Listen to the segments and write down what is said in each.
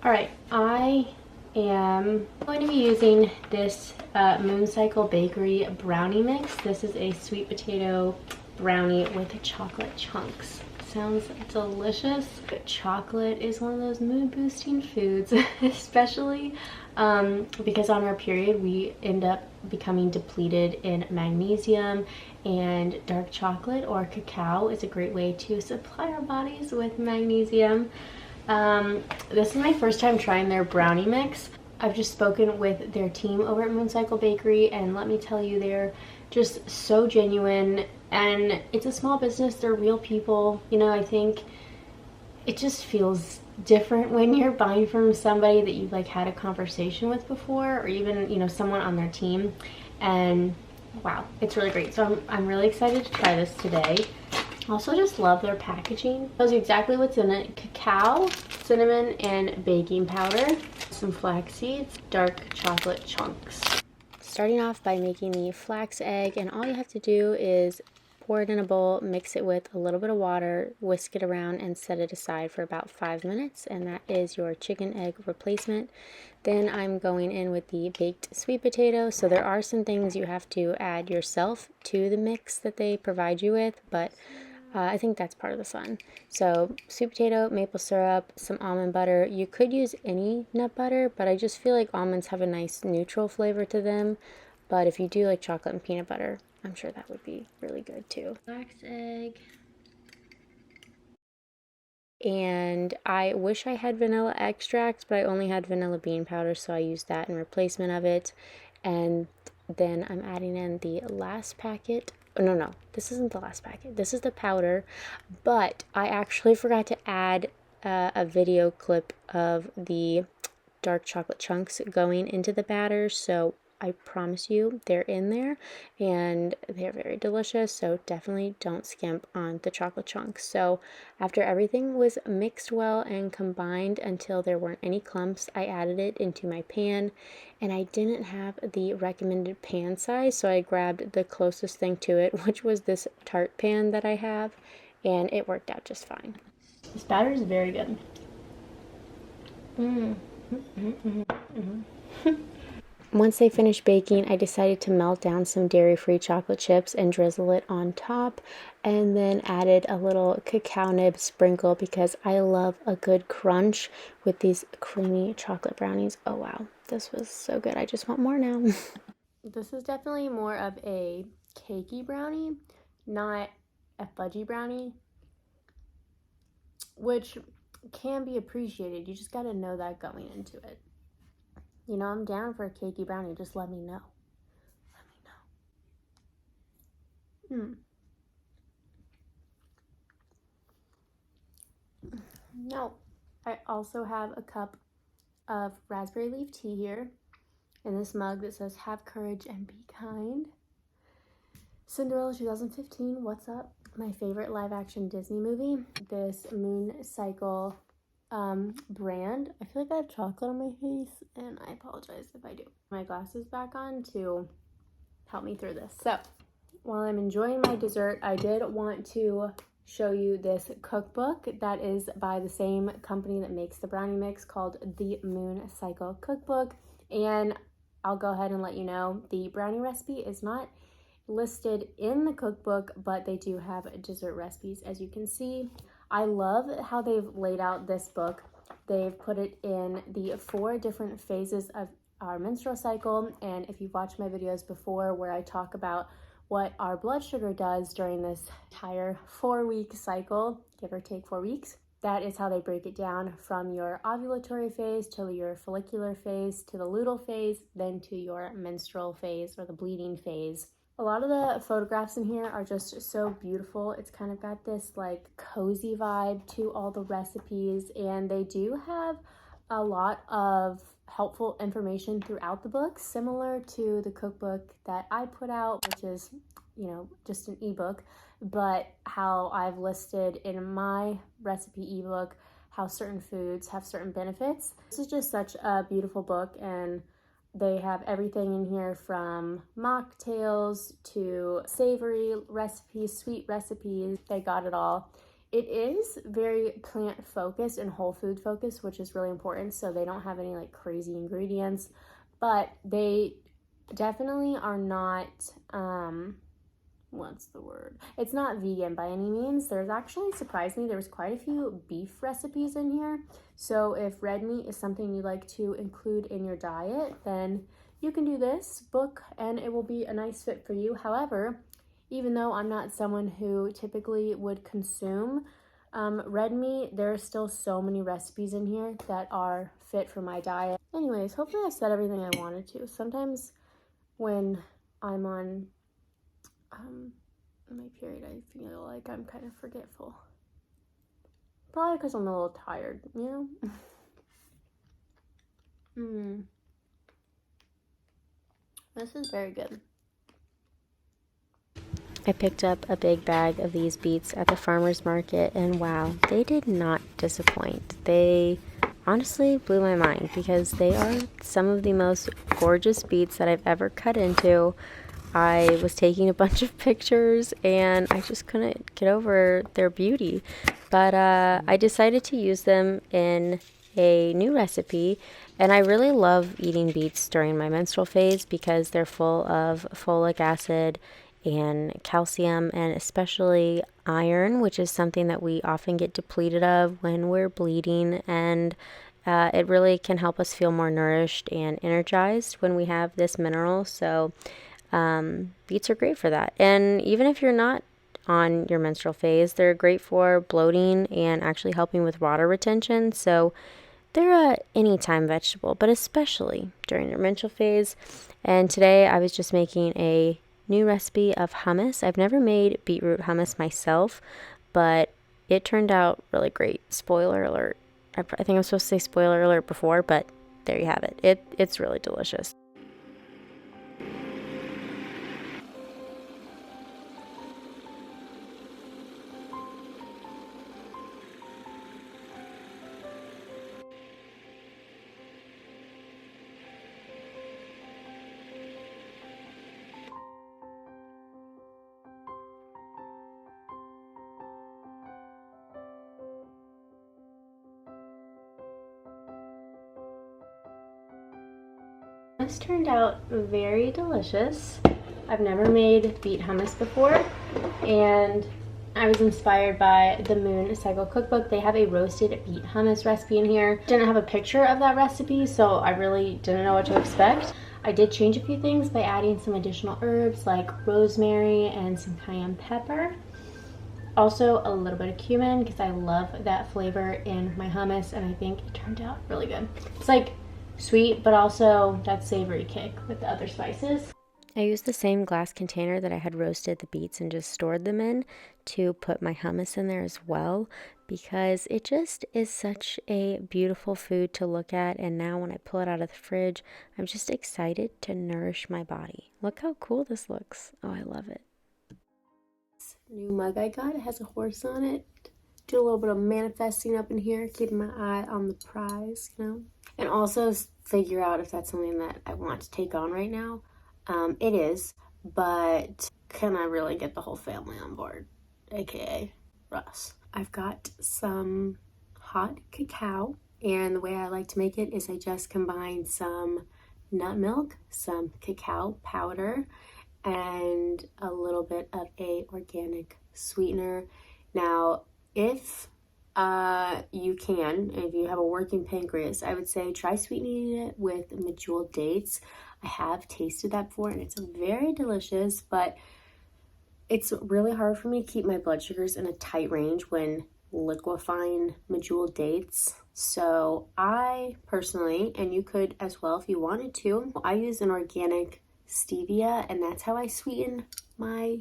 All right, I am going to be using this Moon Cycle Bakery brownie mix. This is a sweet potato brownie with chocolate chunks. Sounds delicious. Chocolate is one of those mood boosting foods, especially because on our period we end up becoming depleted in magnesium, and dark chocolate or cacao is a great way to supply our bodies with magnesium. This is my first time trying their brownie mix. I've just spoken with their team over at Moon Cycle Bakery, and let me tell you, they're just so genuine, and it's a small business. They're real people. You know, I think it just feels different when you're buying from somebody that you've like had a conversation with before, or even, you know, someone on their team. And wow, it's really great. So I'm really excited to try this today. Also just love their packaging. Tells you exactly what's in it. Cacao, cinnamon, and baking powder. Some flax seeds, dark chocolate chunks. Starting off by making the flax egg, and all you have to do is pour it in a bowl, mix it with a little bit of water, whisk it around, and set it aside for about 5 minutes, and that is your chicken egg replacement. Then I'm going in with the baked sweet potato. So there are some things you have to add yourself to the mix that they provide you with, but I think that's part of the fun. So sweet potato, maple syrup, some almond butter. You could use any nut butter, but I just feel like almonds have a nice neutral flavor to them. But if you do like chocolate and peanut butter, I'm sure that would be really good too. Flax egg. And I wish I had vanilla extract, but I only had vanilla bean powder, so I used that in replacement of it. And then I'm adding in the last packet. Oh, no, this isn't the last packet. This is the powder, but I actually forgot to add a video clip of the dark chocolate chunks going into the batter, so I promise you they're in there and they're very delicious, so definitely don't skimp on the chocolate chunks. So after everything was mixed well and combined until there weren't any clumps, I added it into my pan, and I didn't have the recommended pan size, so I grabbed the closest thing to it, which was this tart pan that I have, and it worked out just fine. This batter is very good. Once they finished baking, I decided to melt down some dairy-free chocolate chips and drizzle it on top, and then added a little cacao nib sprinkle because I love a good crunch with these creamy chocolate brownies. Oh wow, this was so good. I just want more now. This is definitely more of a cakey brownie, not a fudgy brownie, which can be appreciated. You just got to know that going into it. You know, I'm down for a cakey brownie. Just let me know. Let me know. No. I also have a cup of raspberry leaf tea here in this mug that says, "Have courage and be kind." Cinderella 2015, what's up? My favorite live action Disney movie. This Moon Cycle brand. I feel like I have chocolate on my face, and I apologize if I do. My glasses back on to help me through this. So while I'm enjoying my dessert, I did want to show you this cookbook that is by the same company that makes the brownie mix, called the Moon Cycle Cookbook. And I'll go ahead and let you know the brownie recipe is not listed in the cookbook, but they do have dessert recipes, as you can see. I love how they've laid out this book. They've put it in the 4 different phases of our menstrual cycle, and if you've watched my videos before where I talk about what our blood sugar does during this entire 4-week cycle, give or take 4 weeks, that is how they break it down, from your ovulatory phase to your follicular phase to the luteal phase, then to your menstrual phase or the bleeding phase. A lot of the photographs in here are just so beautiful. It's kind of got this like cozy vibe to all the recipes, and they do have a lot of helpful information throughout the book, similar to the cookbook that I put out, which is, you know, just an ebook, but how I've listed in my recipe ebook how certain foods have certain benefits. This is just such a beautiful book, and they have everything in here from mocktails to savory recipes, sweet recipes. They got it all. It is very plant focused and whole food focused, which is really important. So they don't have any like crazy ingredients, but they definitely are not, what's the word? It's not vegan by any means. There's actually, surprised me, there was quite a few beef recipes in here. So if red meat is something you like to include in your diet, then you can do this book and it will be a nice fit for you. However, even though I'm not someone who typically would consume red meat, there are still so many recipes in here that are fit for my diet. Anyways, hopefully I said everything I wanted to. Sometimes when I'm on my period, I feel like I'm kind of forgetful. Probably because I'm a little tired, you know? This is very good. I picked up a big bag of these beets at the farmer's market, and wow, they did not disappoint. They honestly blew my mind because they are some of the most gorgeous beets that I've ever cut into. I was taking a bunch of pictures and I just couldn't get over their beauty. But I decided to use them in a new recipe, and I really love eating beets during my menstrual phase because they're full of folic acid and calcium, and especially iron, which is something that we often get depleted of when we're bleeding, and it really can help us feel more nourished and energized when we have this mineral. So beets are great for that. And even if you're not on your menstrual phase, they're great for bloating and actually helping with water retention. So they're a anytime vegetable, but especially during your menstrual phase. And today I was just making a new recipe of hummus. I've never made beetroot hummus myself, but it turned out really great. Spoiler alert. I think I'm supposed to say spoiler alert before, but there you have it. It's really delicious. This turned out very delicious. I've never made beet hummus before, and I was inspired by the Moon Cycle cookbook. They have a roasted beet hummus recipe in here. Didn't have a picture of that recipe, so I really didn't know what to expect. I did change a few things by adding some additional herbs like rosemary and some cayenne pepper. Also a little bit of cumin because I love that flavor in my hummus, and I think it turned out really good. It's like sweet, but also that savory kick with the other spices. I used the same glass container that I had roasted the beets and just stored them in to put my hummus in there as well, because it just is such a beautiful food to look at. And now when I pull it out of the fridge, I'm just excited to nourish my body. Look how cool this looks. Oh, I love it. This new mug I got, it has a horse on it. Do a little bit of manifesting up in here, keeping my eye on the prize, you know? And also figure out if that's something that I want to take on right now. It is, but can I really get the whole family on board? AKA Russ. I've got some hot cacao, and the way I like to make it is I just combine some nut milk, some cacao powder, and a little bit of a organic sweetener. Now, if you can, if you have a working pancreas, I would say try sweetening it with medjool dates. I have tasted that before and it's very delicious, but it's really hard for me to keep my blood sugars in a tight range when liquefying medjool dates. So I personally, and you could as well if you wanted to, I use an organic stevia, and that's how I sweeten my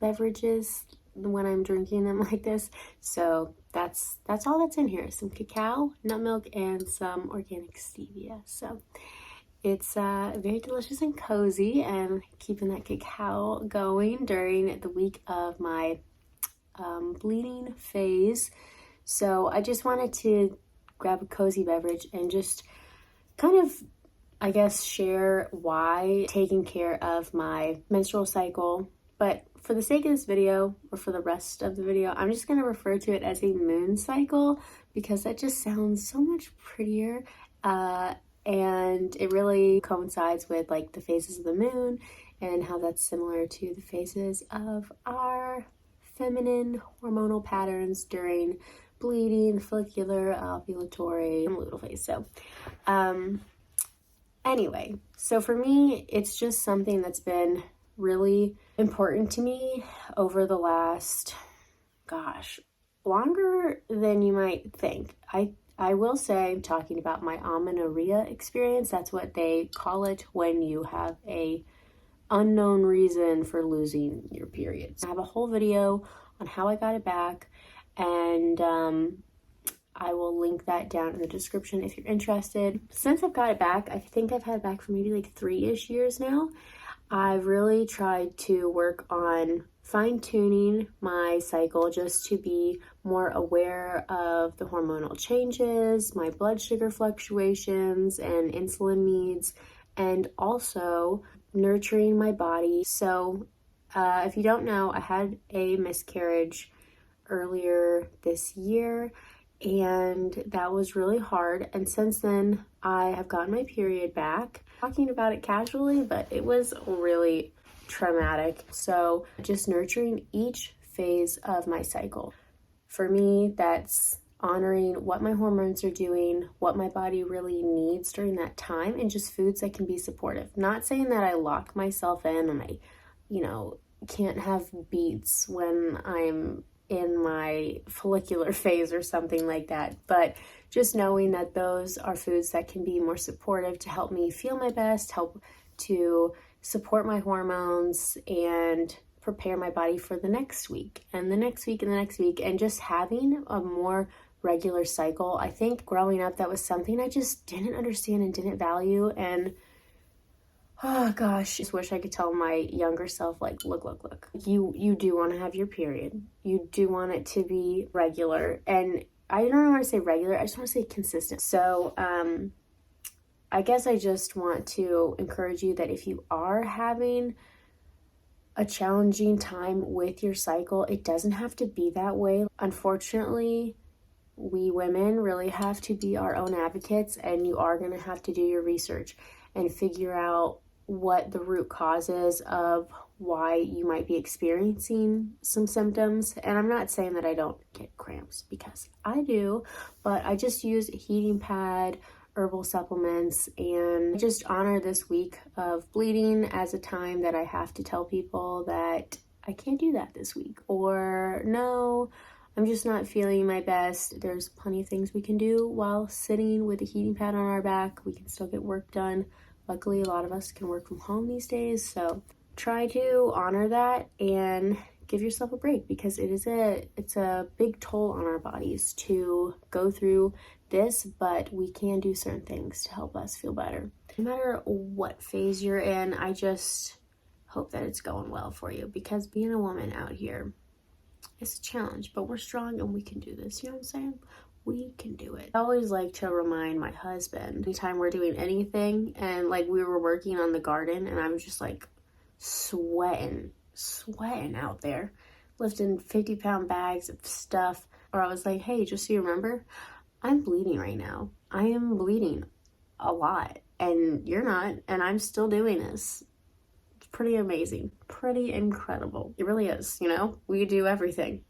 beverages when I'm drinking them like this. So that's all that's in here. Some cacao, nut milk, and some organic stevia. So it's very delicious and cozy, and keeping that cacao going during the week of my bleeding phase. So I just wanted to grab a cozy beverage and just kind of, I guess, share why taking care of my menstrual cycle But for the sake of this video, or for the rest of the video, I'm just going to refer to it as a moon cycle because that just sounds so much prettier. And it really coincides with like the phases of the moon and how that's similar to the phases of our feminine hormonal patterns during bleeding, follicular, ovulatory, and luteal phase. So, anyway, so for me, it's just something that's been really important to me over the last, longer than you might think. I will say, talking about my amenorrhea experience, that's what they call it when you have a unknown reason for losing your periods. I have a whole video on how I got it back, and I will link that down in the description if you're interested. Since I've got it back, I think I've had it back for maybe like 3-ish years now. I've really tried to work on fine-tuning my cycle just to be more aware of the hormonal changes, my blood sugar fluctuations and insulin needs, and also nurturing my body. So if you don't know, I had a miscarriage earlier this year, and that was really hard. And since then, I have gotten my period back. Talking about it casually, but it was really traumatic. So just nurturing each phase of my cycle. For me, that's honoring what my hormones are doing, what my body really needs during that time, and just foods that can be supportive. Not saying that I lock myself in and I, can't have beets when I'm in my follicular phase or something like that, but just knowing that those are foods that can be more supportive to help me feel my best, help to support my hormones, and prepare my body for the next week and the next week and the next week, and just having a more regular cycle. I think growing up, that was something I just didn't understand and didn't value, and oh gosh, just wish I could tell my younger self, like, look, you do want to have your period. You do want it to be regular. And I don't want to say regular, I just want to say consistent. So, I guess I just want to encourage you that if you are having a challenging time with your cycle, it doesn't have to be that way. Unfortunately, we women really have to be our own advocates, and you are going to have to do your research and figure out what the root cause is of why you might be experiencing some symptoms. And I'm not saying that I don't get cramps, because I do, but I just use a heating pad, herbal supplements, and just honor this week of bleeding as a time that I have to tell people that I can't do that this week, or no, I'm just not feeling my best. There's plenty of things we can do while sitting with a heating pad on our back. We can still get work done. Luckily, a lot of us can work from home these days, so try to honor that and give yourself a break, because it's a big toll on our bodies to go through this, but we can do certain things to help us feel better. No matter what phase you're in, I just hope that it's going well for you, because being a woman out here, it's a challenge, but we're strong and we can do this. You know what I'm saying? We can do it. I always like to remind my husband anytime we're doing anything, and like we were working on the garden and I was just like sweating out there, lifting 50-pound bags of stuff, or I was like, hey, just so you remember, I'm bleeding right now. I am bleeding a lot, and you're not, and I'm still doing this. It's pretty amazing, pretty incredible. It really is, we do everything.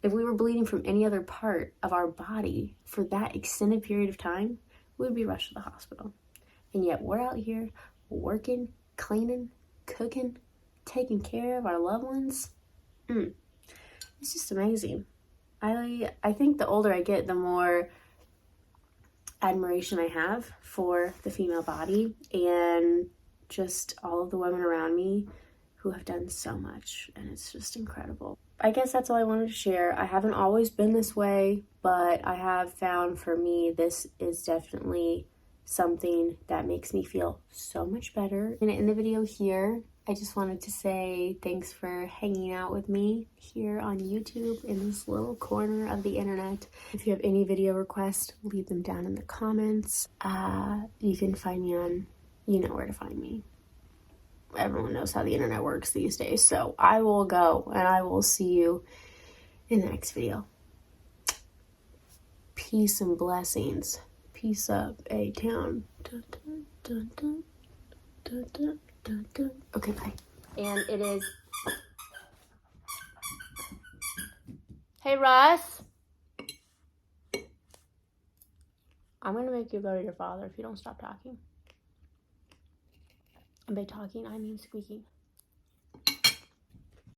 If we were bleeding from any other part of our body for that extended period of time, we would be rushed to the hospital. And yet we're out here working, cleaning, cooking, taking care of our loved ones. It's just amazing. I think the older I get, the more admiration I have for the female body and just all of the women around me who have done so much, and it's just incredible. I guess that's all I wanted to share. I haven't always been this way, but I have found for me this is definitely something that makes me feel so much better. And in the video here, I just wanted to say thanks for hanging out with me here on YouTube in this little corner of the internet. If you have any video requests, leave them down in the comments. You can find me on, you know where to find me. everyone knows how the internet works these days. So I will go, and I will see you in the next video. Peace and blessings. Peace up, A-Town. Dun, dun, dun, dun, dun, dun, dun, dun. Okay, bye. And it is... Hey, Russ. I'm going to make you go to your father if you don't stop talking. And by talking, I mean squeaking.